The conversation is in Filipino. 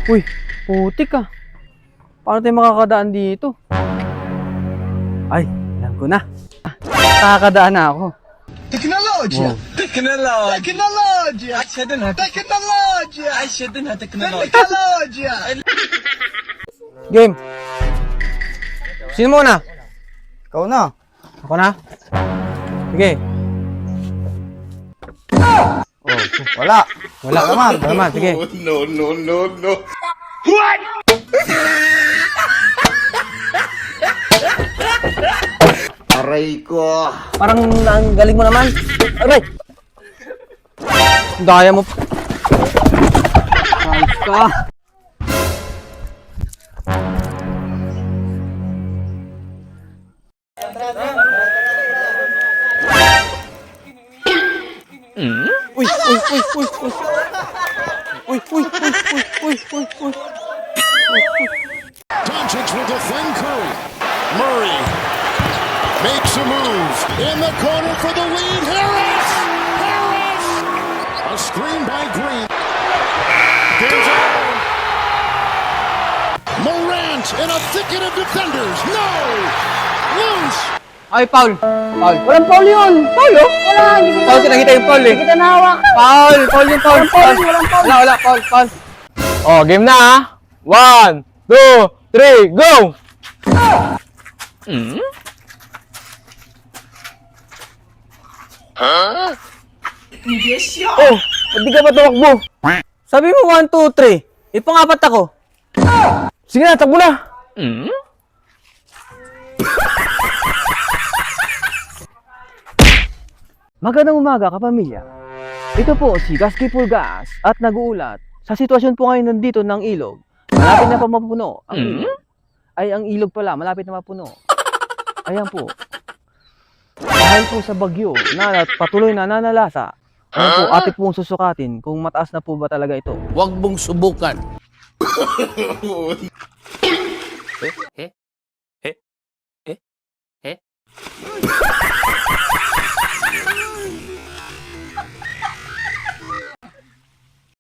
Uy, putik ah. Paano tayo makakadaan dito? Ay, alam ko na. Nakakadaan na ako. Teknolojia! Wow. Teknolojia! Teknolojia! Aşağıda ne? Teknolojia! Aşağıda ne? Teknolojia! Game. Sino muna? Ikaw na. Ako na? Sige. Oh, wala. Wala naman. Wala naman. Sige. No. Aray ko. Parang ang galing mo naman. Aray! Daya mo. Ayos ka. Uy, uy, uy, uy, uy. Uy, uy, uy, uy, uy, uy. Doncic will defend Curry. Murray makes a move in the corner for the lead. Harris! A screen by Green. Morant in a thicket of defenders. No! Loose! Ay, foul. Foul. Walang foul yun! Foul oh! Wala! Hindi kita Foul, kita yung foul eh. Hindi kita nahawak! Foul! Foul yung foul! Walang foul! Wala, foul, foul. Oh, game na ha. 1, 2, 3, go! Oh, hindi ka ba tumakbo? Sabi mo 1, 2, 3. Ipangapat ako. Sige na, takbo na. Magandang umaga, kapamilya. Ito po si Gasky Pulgas at nag-uulat. Sa sitwasyon po ngayon nandito ng ilog, malapit na pa mapuno ang ilog. Ay, ang ilog pala, malapit na mapuno. Ayan po. Dahil po sa bagyo na patuloy na nanalasa, ayan po, ate pong susukatin kung mataas na po ba talaga ito. Huwag mong subukan.